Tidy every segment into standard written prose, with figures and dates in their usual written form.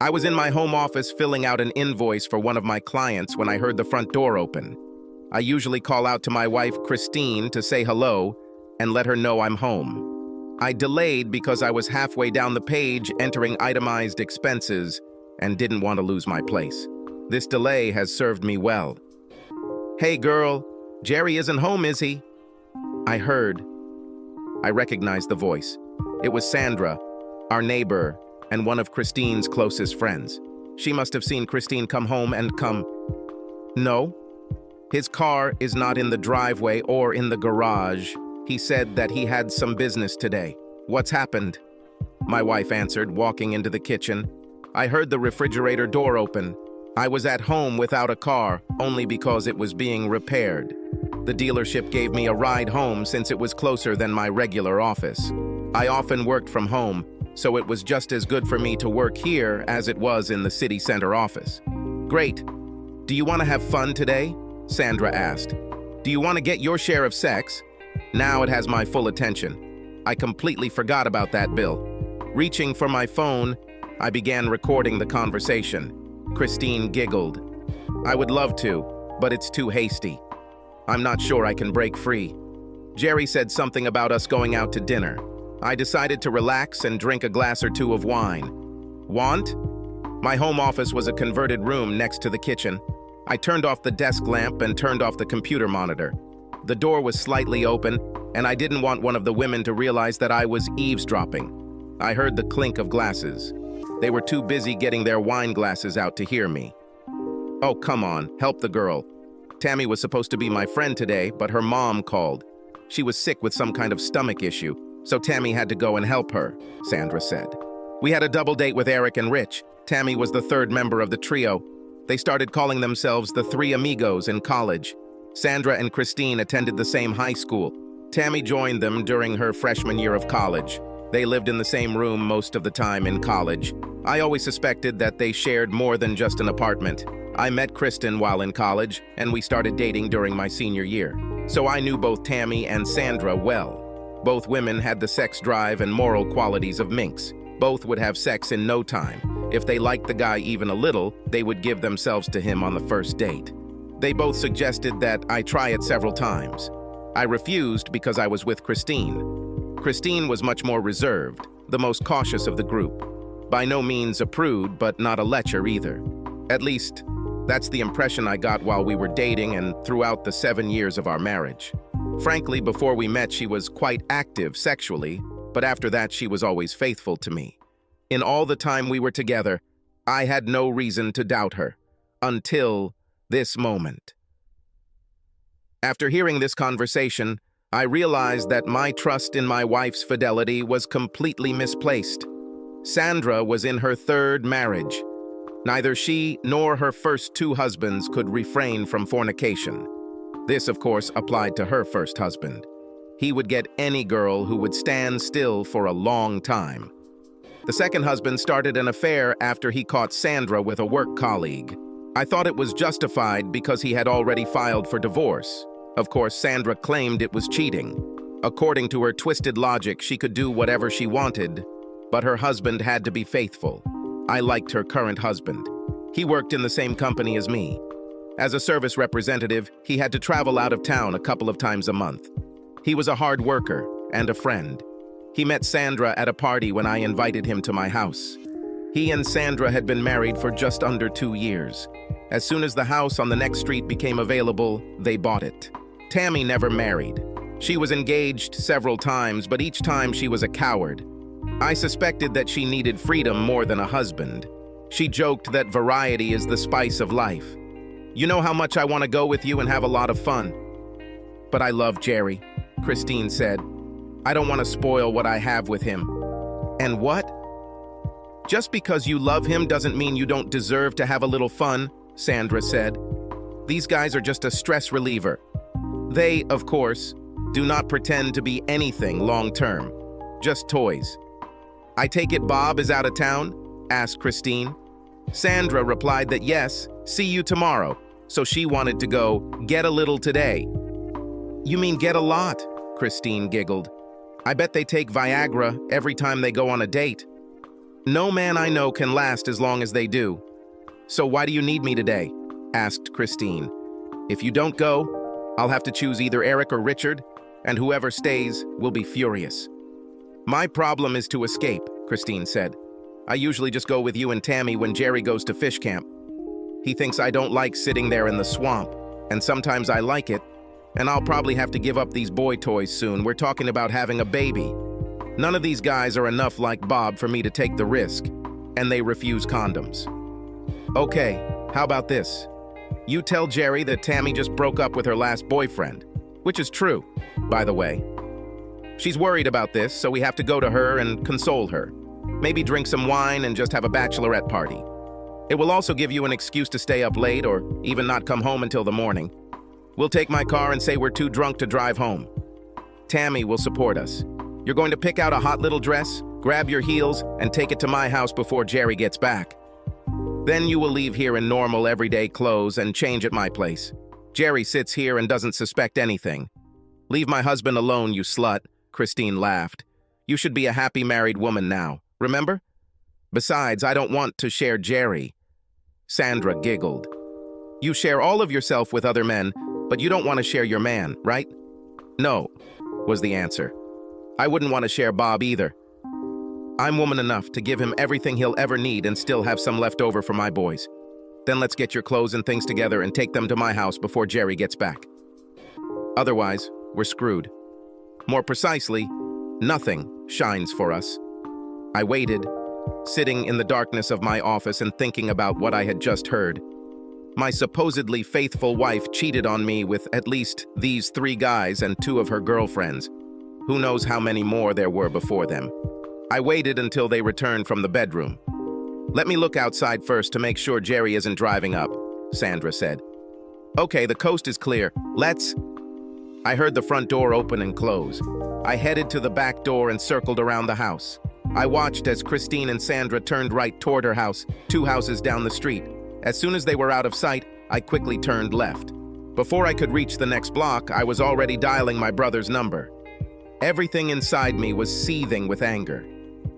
I was in my home office filling out an invoice for one of my clients when I heard the front door open. I usually call out to my wife, Christine, to say hello and let her know I'm home. I delayed because I was halfway down the page entering itemized expenses and didn't want to lose my place. This delay has served me well. "Hey girl, Jerry isn't home, is he?" I heard. I recognized the voice. It was Sandra, our neighbor, and one of Christine's closest friends. She must have seen Christine come home and come. "No, his car is not in the driveway or in the garage. He said that he had some business today. What's happened?" My wife answered, walking into the kitchen. "I heard the refrigerator door open. I was at home without a car, only because it was being repaired. The dealership gave me a ride home since it was closer than my regular office. I often worked from home, so it was just as good for me to work here as it was in the city center office." "Great. Do you want to have fun today?" Sandra asked. "Do you want to get your share of sex?" Now it has my full attention. I completely forgot about that bill. Reaching for my phone, I began recording the conversation. Christine giggled. "I would love to, but it's too hasty. I'm not sure I can break free. Jerry said something about us going out to dinner. I decided to relax and drink a glass or two of wine. Want?" My home office was a converted room next to the kitchen. I turned off the desk lamp and turned off the computer monitor. The door was slightly open, and I didn't want one of the women to realize that I was eavesdropping. I heard the clink of glasses. They were too busy getting their wine glasses out to hear me. "Oh, come on, help the girl. Tammy was supposed to be my friend today, but her mom called. She was sick with some kind of stomach issue, so Tammy had to go and help her," Sandra said. "We had a double date with Eric and Rich. Tammy was the third member of the trio. They started calling themselves the Three Amigos in college. Sandra and Christine attended the same high school. Tammy joined them during her freshman year of college. They lived in the same room most of the time in college. I always suspected that they shared more than just an apartment. I met Kristen while in college, and we started dating during my senior year. So I knew both Tammy and Sandra well. Both women had the sex drive and moral qualities of minks. Both would have sex in no time. If they liked the guy even a little, they would give themselves to him on the first date. They both suggested that I try it several times. I refused because I was with Christine. Christine was much more reserved, the most cautious of the group. By no means a prude, but not a lecher either. At least, that's the impression I got while we were dating and throughout the 7 years of our marriage. Frankly, before we met, she was quite active sexually, but after that, she was always faithful to me. In all the time we were together, I had no reason to doubt her, until this moment. After hearing this conversation, I realized that my trust in my wife's fidelity was completely misplaced. Sandra was in her third marriage. Neither she nor her first 2 husbands could refrain from fornication. This, of course, applied to her first husband. He would get any girl who would stand still for a long time. The second husband started an affair after he caught Sandra with a work colleague. I thought it was justified because he had already filed for divorce. Of course, Sandra claimed it was cheating. According to her twisted logic, she could do whatever she wanted, but her husband had to be faithful. I liked her current husband. He worked in the same company as me. As a service representative, he had to travel out of town a couple of times a month. He was a hard worker and a friend. He met Sandra at a party when I invited him to my house. He and Sandra had been married for just under 2 years. As soon as the house on the next street became available, they bought it. Tammy never married. She was engaged several times, but each time she was a coward. I suspected that she needed freedom more than a husband. She joked that variety is the spice of life. "You know how much I want to go with you and have a lot of fun." "But I love Jerry," Christine said. "I don't want to spoil what I have with him." "And what?" "Just because you love him doesn't mean you don't deserve to have a little fun," Sandra said. "These guys are just a stress reliever. They, of course, do not pretend to be anything long-term, just toys." "I take it Bob is out of town?" asked Christine. Sandra replied that yes, see you tomorrow, so she wanted to go get a little today. "You mean get a lot?" Christine giggled. "I bet they take Viagra every time they go on a date." No man I know can last as long as they do. So why do you need me today? Asked Christine. If you don't go, I'll have to choose either Eric or Richard, and whoever stays will be furious. My problem is to escape, Christine said. I usually just go with you and Tammy when Jerry goes to fish camp. He thinks I don't like sitting there in the swamp, and sometimes I like it, and I'll probably have to give up these boy toys soon. We're talking about having a baby. None of these guys are enough like Bob for me to take the risk, and they refuse condoms. Okay, how about this? You tell Jerry that Tammy just broke up with her last boyfriend, which is true, by the way. She's worried about this, so we have to go to her and console her. Maybe drink some wine and just have a bachelorette party. It will also give you an excuse to stay up late or even not come home until the morning. We'll take my car and say we're too drunk to drive home. Tammy will support us. You're going to pick out a hot little dress, grab your heels, and take it to my house before Jerry gets back. Then you will leave here in normal everyday clothes and change at my place. Jerry sits here and doesn't suspect anything. Leave my husband alone, you slut, Christine laughed. You should be a happy married woman now, remember? Besides, I don't want to share Jerry. Sandra giggled. You share all of yourself with other men, but you don't want to share your man, right? No, was the answer. I wouldn't want to share Bob either. I'm woman enough to give him everything he'll ever need and still have some left over for my boys. Then let's get your clothes and things together and take them to my house before Jerry gets back. Otherwise, we're screwed. More precisely, nothing shines for us. I waited, sitting in the darkness of my office and thinking about what I had just heard. My supposedly faithful wife cheated on me with at least these 3 guys and 2 of her girlfriends. Who knows how many more there were before them. I waited until they returned from the bedroom. Let me look outside first to make sure Jerry isn't driving up, Sandra said. Okay, the coast is clear. Let's... I heard the front door open and close. I headed to the back door and circled around the house. I watched as Christine and Sandra turned right toward her house, 2 houses down the street. As soon as they were out of sight, I quickly turned left. Before I could reach the next block, I was already dialing my brother's number. Everything inside me was seething with anger.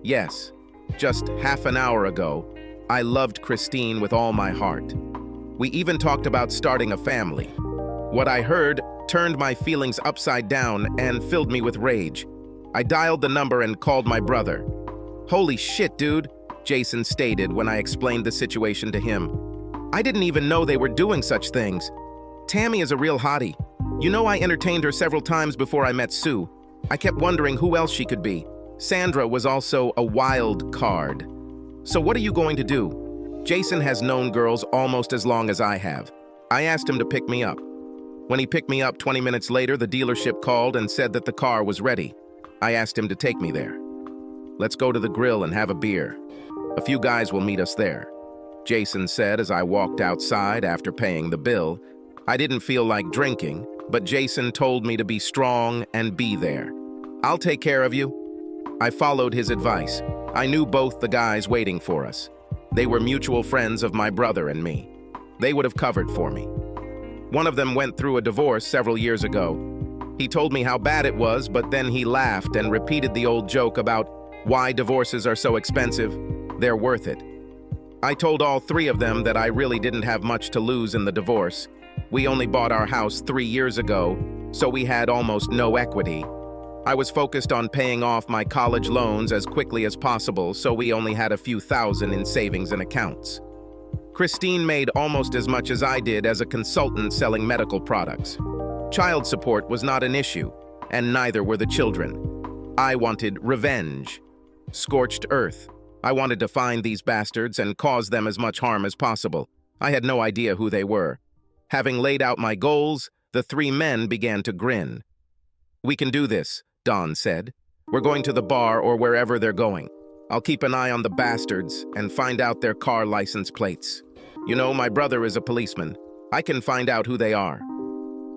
Yes, just half an hour ago, I loved Christine with all my heart. We even talked about starting a family. What I heard turned my feelings upside down and filled me with rage. I dialed the number and called my brother. Holy shit, dude, Jason stated when I explained the situation to him. I didn't even know they were doing such things. Tammy is a real hottie. You know, I entertained her several times before I met Sue. I kept wondering who else she could be. Sandra was also a wild card. So what are you going to do? Jason has known girls almost as long as I have. I asked him to pick me up. When he picked me up 20 minutes later, the dealership called and said that the car was ready. I asked him to take me there. Let's go to the grill and have a beer. A few guys will meet us there, Jason said as I walked outside after paying the bill. I didn't feel like drinking, but Jason told me to be strong and be there. I'll take care of you. I followed his advice. I knew both the guys waiting for us. They were mutual friends of my brother and me. They would have covered for me. One of them went through a divorce several years ago. He told me how bad it was, but then he laughed and repeated the old joke about why divorces are so expensive. They're worth it. I told all 3 of them that I really didn't have much to lose in the divorce. We only bought our house 3 years ago, so we had almost no equity. I was focused on paying off my college loans as quickly as possible, so we only had a few thousand in savings and accounts. Christine made almost as much as I did as a consultant selling medical products. Child support was not an issue, and neither were the children. I wanted revenge. Scorched earth. I wanted to find these bastards and cause them as much harm as possible. I had no idea who they were. Having laid out my goals, the 3 men began to grin. We can do this, Don said. We're going to the bar or wherever they're going. I'll keep an eye on the bastards and find out their car license plates. You know, my brother is a policeman. I can find out who they are.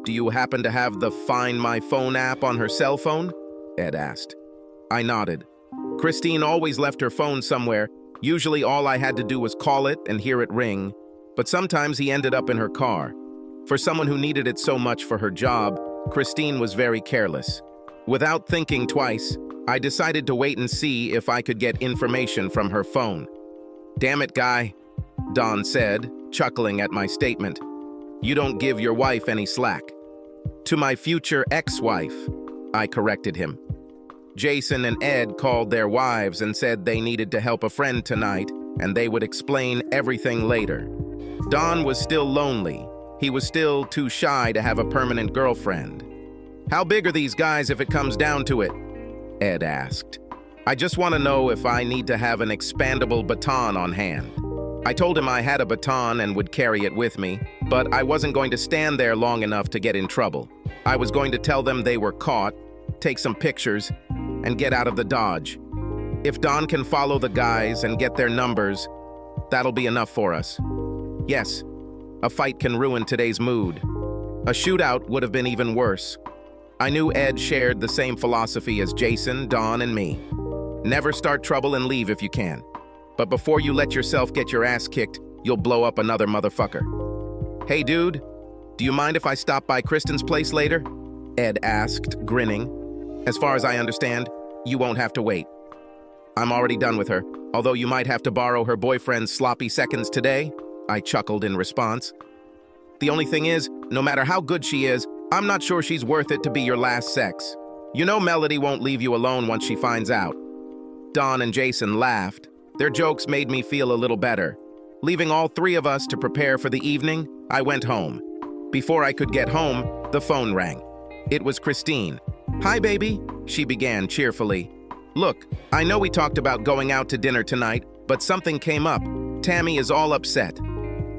Do you happen to have the Find My Phone app on her cell phone? Ed asked. I nodded. Christine always left her phone somewhere. Usually all I had to do was call it and hear it ring, but sometimes he ended up in her car. For someone who needed it so much for her job, Christine was very careless. Without thinking twice, I decided to wait and see if I could get information from her phone. "Damn it, guy," Don said, chuckling at my statement. "You don't give your wife any slack." "To my future ex-wife," I corrected him. "Jason and Ed called their wives and said they needed to help a friend tonight, and they would explain everything later." Don was still lonely. He was still too shy to have a permanent girlfriend. "How big are these guys if it comes down to it?" Ed asked. "I just want to know if I need to have an expandable baton on hand." I told him I had a baton and would carry it with me, but I wasn't going to stand there long enough to get in trouble. I was going to tell them they were caught, take some pictures, and get out of the Dodge. If Don can follow the guys and get their numbers, that'll be enough for us. Yes, a fight can ruin today's mood. A shootout would have been even worse. I knew Ed shared the same philosophy as Jason, Don, and me. Never start trouble and leave if you can. But before you let yourself get your ass kicked, you'll blow up another motherfucker. "Hey, dude, do you mind if I stop by Kristen's place later?" Ed asked, grinning. "As far as I understand, you won't have to wait. I'm already done with her, although you might have to borrow her boyfriend's sloppy seconds today," I chuckled in response. "The only thing is, no matter how good she is, I'm not sure she's worth it to be your last sex. You know Melody won't leave you alone once she finds out." Don and Jason laughed. Their jokes made me feel a little better. Leaving all three of us to prepare for the evening, I went home. Before I could get home, the phone rang. It was Christine. "Hi, baby," she began cheerfully. "Look, I know we talked about going out to dinner tonight, but something came up. Tammy is all upset.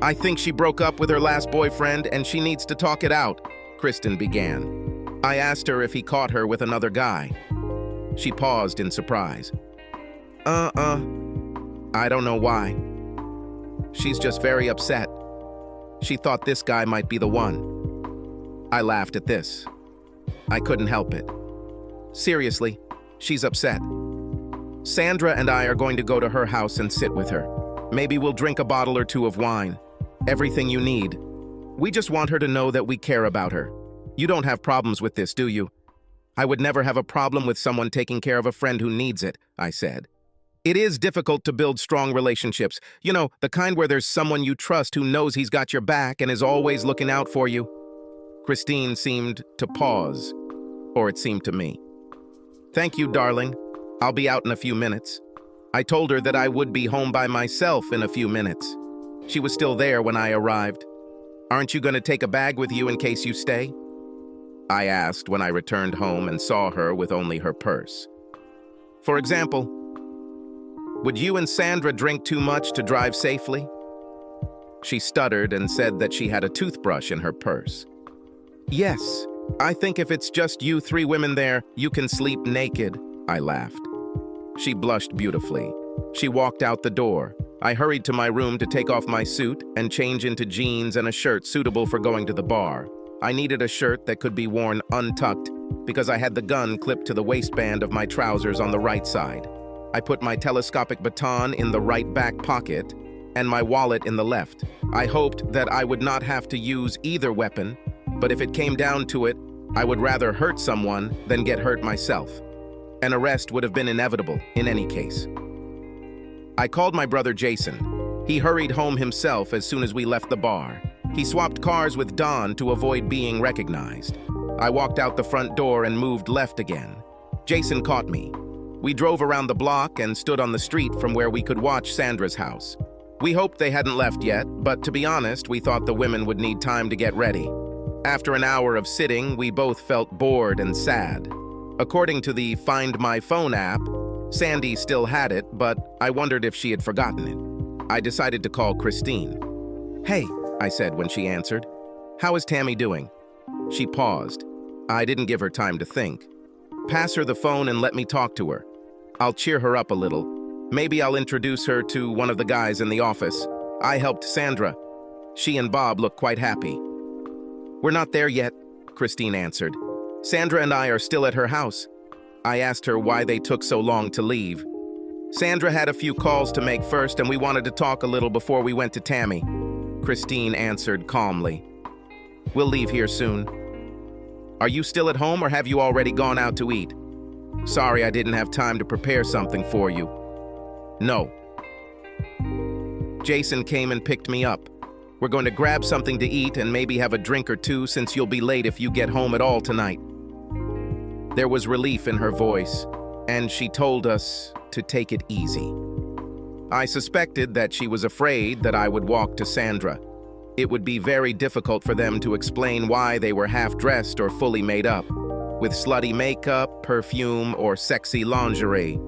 I think she broke up with her last boyfriend and she needs to talk it out," Kristen began. I asked her if he caught her with another guy. She paused in surprise. I don't know why. She's just very upset. She thought this guy might be the one." I laughed at this. I couldn't help it. "Seriously, she's upset. Sandra and I are going to go to her house and sit with her. Maybe we'll drink a bottle or two of wine. Everything you need. We just want her to know that we care about her. You don't have problems with this, do you?" "I would never have a problem with someone taking care of a friend who needs it," I said. "It is difficult to build strong relationships. You know, the kind where there's someone you trust who knows he's got your back and is always looking out for you." Christine seemed to pause, or it seemed to me. "Thank you, darling. I'll be out in a few minutes." I told her that I would be home by myself in a few minutes. She was still there when I arrived. "Aren't you going to take a bag with you in case you stay?" I asked when I returned home and saw her with only her purse. "For example, would you and Sandra drink too much to drive safely?" She stuttered and said that she had a toothbrush in her purse. "Yes, I think if it's just you three women there, you can sleep naked," I laughed. She blushed beautifully. She walked out the door. I hurried to my room to take off my suit and change into jeans and a shirt suitable for going to the bar. I needed a shirt that could be worn untucked because I had the gun clipped to the waistband of my trousers on the right side. I put my telescopic baton in the right back pocket and my wallet in the left. I hoped that I would not have to use either weapon, but if it came down to it, I would rather hurt someone than get hurt myself. An arrest would have been inevitable in any case. I called my brother Jason. He hurried home himself as soon as we left the bar. He swapped cars with Don to avoid being recognized. I walked out the front door and moved left again. Jason caught me. We drove around the block and stood on the street from where we could watch Sandra's house. We hoped they hadn't left yet, but to be honest, we thought the women would need time to get ready. After an hour of sitting, we both felt bored and sad. According to the Find My Phone app, Sandy still had it, but I wondered if she had forgotten it. I decided to call Christine. "Hey," I said when she answered. "How is Tammy doing?" She paused. I didn't give her time to think. "Pass her the phone and let me talk to her. I'll cheer her up a little. Maybe I'll introduce her to one of the guys in the office. I helped Sandra. She and Bob look quite happy." "We're not there yet," Christine answered. "Sandra and I are still at her house." I asked her why they took so long to leave. "Sandra had a few calls to make first, and we wanted to talk a little before we went to Tammy," Christine answered calmly. "We'll leave here soon." "Are you still at home or have you already gone out to eat?" Sorry I didn't have time to prepare something for you. No. Jason came and picked me up. We're going to grab something to eat and maybe have a drink or two since you'll be late if you get home at all tonight. There was relief in her voice, and she told us to take it easy. I suspected that she was afraid that I would walk to Sandra. It would be very difficult for them to explain why they were half-dressed or fully made up, with slutty makeup, perfume, or sexy lingerie.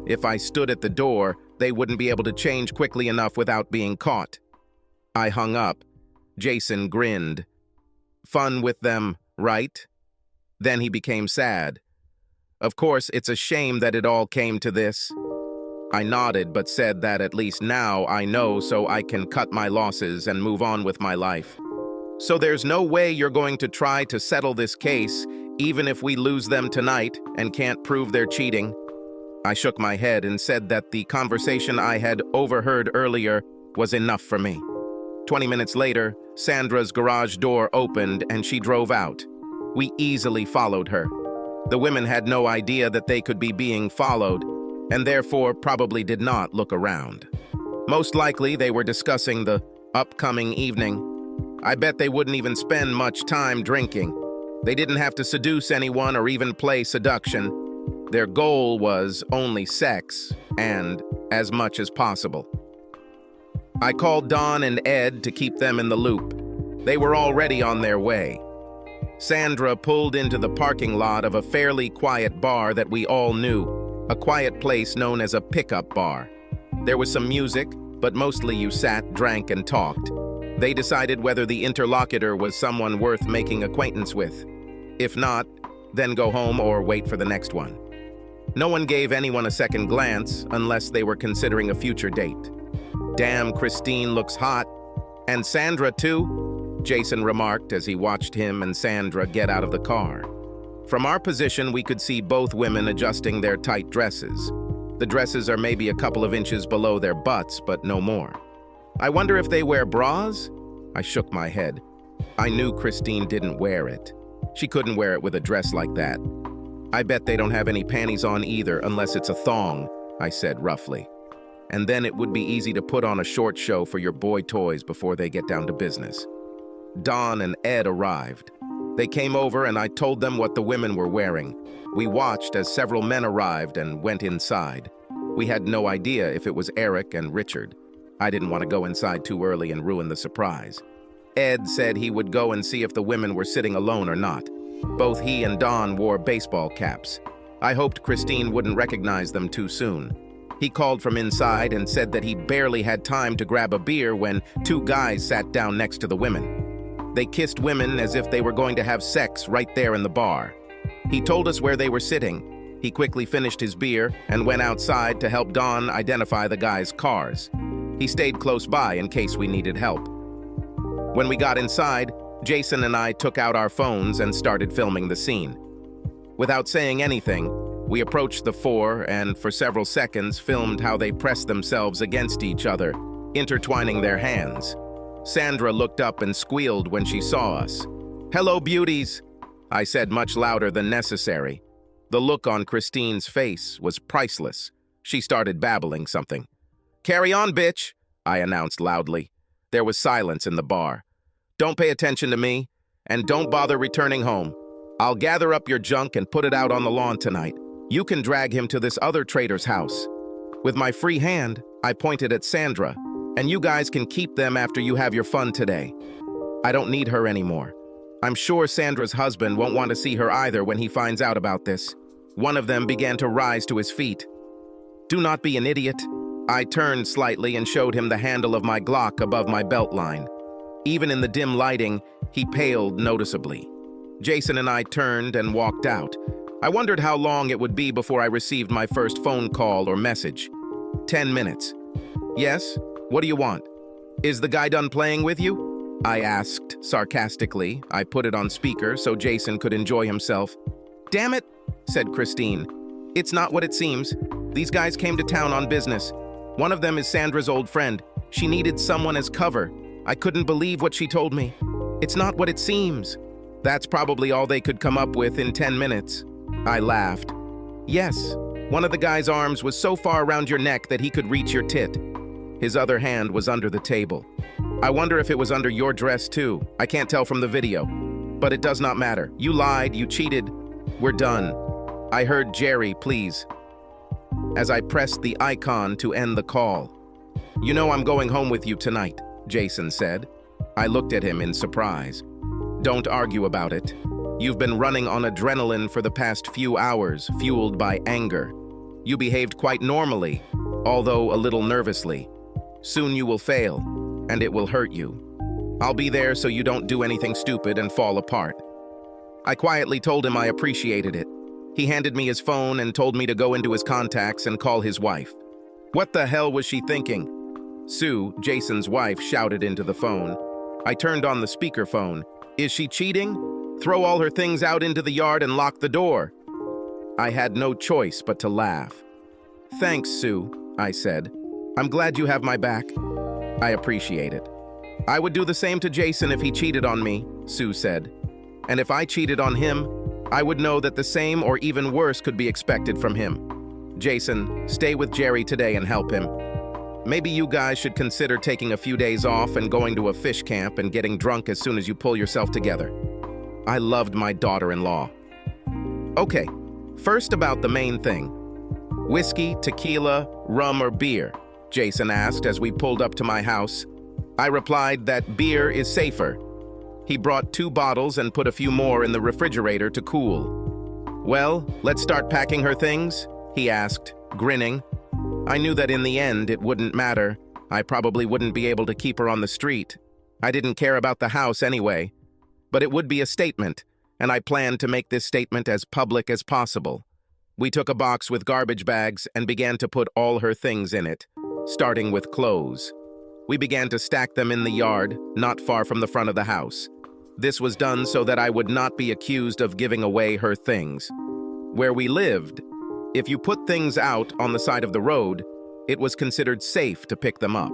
If I stood at the door, they wouldn't be able to change quickly enough without being caught. I hung up. Jason grinned. Fun with them, right? Then he became sad. Of course, it's a shame that it all came to this. I nodded but said that at least now I know so I can cut my losses and move on with my life. So there's no way you're going to try to settle this case, even if we lose them tonight and can't prove they're cheating? I shook my head and said that the conversation I had overheard earlier was enough for me. 20 minutes later, Sandra's garage door opened and she drove out. We easily followed her. The women had no idea that they could be being followed, and therefore probably did not look around. Most likely they were discussing the upcoming evening. I bet they wouldn't even spend much time drinking. They didn't have to seduce anyone or even play seduction. Their goal was only sex, and as much as possible. I called Don and Ed to keep them in the loop. They were already on their way. Sandra pulled into the parking lot of a fairly quiet bar that we all knew, a quiet place known as a pickup bar. There was some music, but mostly you sat, drank, and talked. They decided whether the interlocutor was someone worth making acquaintance with. If not, then go home or wait for the next one. No one gave anyone a second glance unless they were considering a future date. Damn, Christine looks hot. And Sandra too, Jason remarked as he watched him and Sandra get out of the car. From our position, we could see both women adjusting their tight dresses. The dresses are maybe a couple of inches below their butts, but no more. I wonder if they wear bras? I shook my head. I knew Christine didn't wear it. She couldn't wear it with a dress like that. I bet they don't have any panties on either unless it's a thong, I said roughly. And then it would be easy to put on a short show for your boy toys before they get down to business. Don and Ed arrived. They came over and I told them what the women were wearing. We watched as several men arrived and went inside. We had no idea if it was Eric and Richard. I didn't want to go inside too early and ruin the surprise. Ed said he would go and see if the women were sitting alone or not. Both he and Don wore baseball caps. I hoped Christine wouldn't recognize them too soon. He called from inside and said that he barely had time to grab a beer when two guys sat down next to the women. They kissed women as if they were going to have sex right there in the bar. He told us where they were sitting. He quickly finished his beer and went outside to help Don identify the guys' cars. He stayed close by in case we needed help. When we got inside, Jason and I took out our phones and started filming the scene. Without saying anything, we approached the four and for several seconds filmed how they pressed themselves against each other, intertwining their hands. Sandra looked up and squealed when she saw us. "Hello, beauties," I said much louder than necessary. The look on Christine's face was priceless. She started babbling something. "Carry on, bitch," I announced loudly. There was silence in the bar. "Don't pay attention to me, and don't bother returning home. I'll gather up your junk and put it out on the lawn tonight. You can drag him to this other trader's house." With my free hand, I pointed at Sandra, "And you guys can keep them after you have your fun today. I don't need her anymore." I'm sure Sandra's husband won't want to see her either when he finds out about this. One of them began to rise to his feet. "Do not be an idiot." I turned slightly and showed him the handle of my Glock above my belt line. Even in the dim lighting, he paled noticeably. Jason and I turned and walked out. I wondered how long it would be before I received my first phone call or message. 10 minutes. "Yes? What do you want? Is the guy done playing with you?" I asked sarcastically. I put it on speaker so Jason could enjoy himself. "Damn it," said Christine. "It's not what it seems. These guys came to town on business. One of them is Sandra's old friend. She needed someone as cover. I couldn't believe what she told me. It's not what it seems." That's probably all they could come up with in 10 minutes. I laughed. Yes, one of the guy's arms was so far around your neck that he could reach your tit. His other hand was under the table. I wonder if it was under your dress too. I can't tell from the video. But it does not matter. You lied, you cheated. We're done. I heard Jerry, please. As I pressed the icon to end the call. You know I'm going home with you tonight, Jason said. I looked at him in surprise. Don't argue about it. You've been running on adrenaline for the past few hours, fueled by anger. You behaved quite normally, although a little nervously. Soon you will fail, and it will hurt you. I'll be there so you don't do anything stupid and fall apart. I quietly told him I appreciated it. He handed me his phone and told me to go into his contacts and call his wife. What the hell was she thinking? Sue, Jason's wife, shouted into the phone. I turned on the speakerphone. Is she cheating? Throw all her things out into the yard and lock the door. I had no choice but to laugh. Thanks, Sue, I said. I'm glad you have my back. I appreciate it. I would do the same to Jason if he cheated on me, Sue said. And if I cheated on him, I would know that the same or even worse could be expected from him. Jason, stay with Jerry today and help him. Maybe you guys should consider taking a few days off and going to a fish camp and getting drunk as soon as you pull yourself together. I loved my daughter-in-law. Okay, first about the main thing. Whiskey, tequila, rum, or beer? Jason asked as we pulled up to my house. I replied that beer is safer. He brought 2 bottles and put a few more in the refrigerator to cool. Well, let's start packing her things? He asked, grinning. I knew that in the end it wouldn't matter. I probably wouldn't be able to keep her on the street. I didn't care about the house anyway. But it would be a statement, and I planned to make this statement as public as possible. We took a box with garbage bags and began to put all her things in it, starting with clothes. We began to stack them in the yard, not far from the front of the house. This was done so that I would not be accused of giving away her things. Where we lived, if you put things out on the side of the road, it was considered safe to pick them up.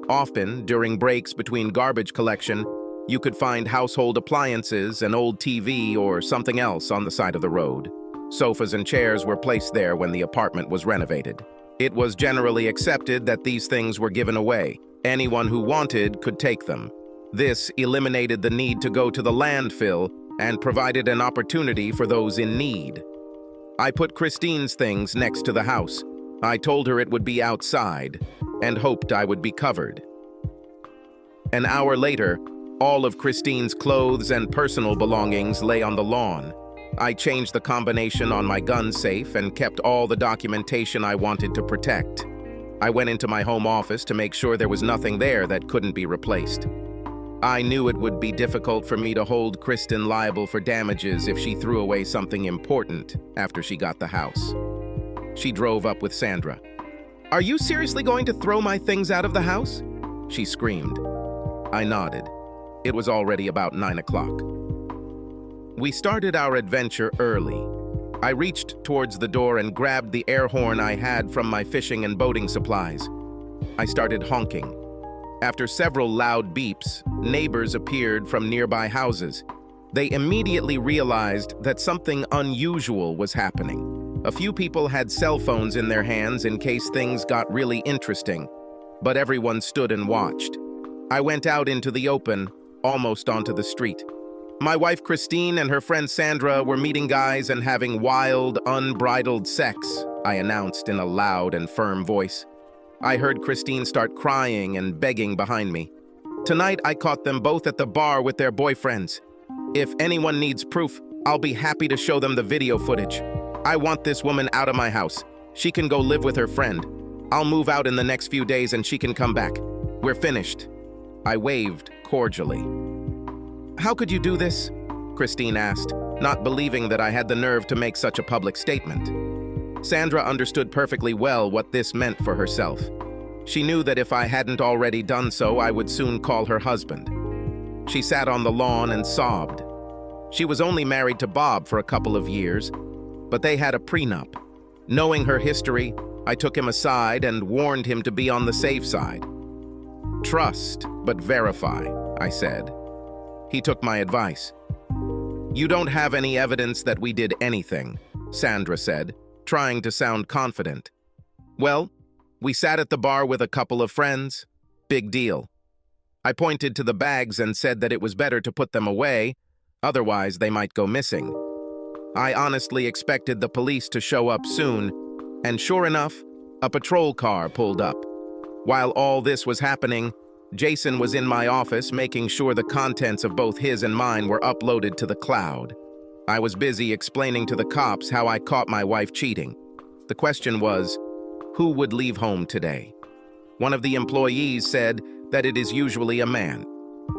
Often, during breaks between garbage collection, you could find household appliances, an old TV, or something else on the side of the road. Sofas and chairs were placed there when the apartment was renovated. It was generally accepted that these things were given away. Anyone who wanted could take them. This eliminated the need to go to the landfill and provided an opportunity for those in need. I put Christine's things next to the house. I told her it would be outside and hoped I would be covered. An hour later, all of Christine's clothes and personal belongings lay on the lawn. I changed the combination on my gun safe and kept all the documentation I wanted to protect. I went into my home office to make sure there was nothing there that couldn't be replaced. I knew it would be difficult for me to hold Kristen liable for damages if she threw away something important after she got the house. She drove up with Sandra. "Are you seriously going to throw my things out of the house?" she screamed. I nodded. It was already about 9 o'clock. We started our adventure early. I reached towards the door and grabbed the air horn I had from my fishing and boating supplies. I started honking. After several loud beeps, neighbors appeared from nearby houses. They immediately realized that something unusual was happening. A few people had cell phones in their hands in case things got really interesting, but everyone stood and watched. I went out into the open, almost onto the street. My wife Christine and her friend Sandra were meeting guys and having wild, unbridled sex, I announced in a loud and firm voice. I heard Christine start crying and begging behind me. Tonight, I caught them both at the bar with their boyfriends. If anyone needs proof, I'll be happy to show them the video footage. I want this woman out of my house. She can go live with her friend. I'll move out in the next few days and she can come back. We're finished. I waved cordially. How could you do this? Christine asked, not believing that I had the nerve to make such a public statement. Sandra understood perfectly well what this meant for herself. She knew that if I hadn't already done so, I would soon call her husband. She sat on the lawn and sobbed. She was only married to Bob for a couple of years, but they had a prenup. Knowing her history, I took him aside and warned him to be on the safe side. Trust, but verify, I said. He took my advice. You don't have any evidence that we did anything, Sandra said. trying to sound confident. Well, we sat at the bar with a couple of friends. Big deal. I pointed to the bags and said that it was better to put them away, otherwise they might go missing. I honestly expected the police to show up soon, and sure enough, a patrol car pulled up. While all this was happening, Jason was in my office making sure the contents of both his and mine were uploaded to the cloud. I was busy explaining to the cops how I caught my wife cheating. The question was, who would leave home today? One of the employees said that it is usually a man.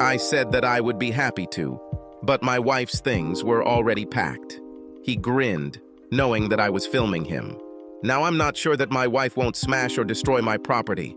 I said that I would be happy to, but my wife's things were already packed. He grinned, knowing that I was filming him. Now I'm not sure that my wife won't smash or destroy my property,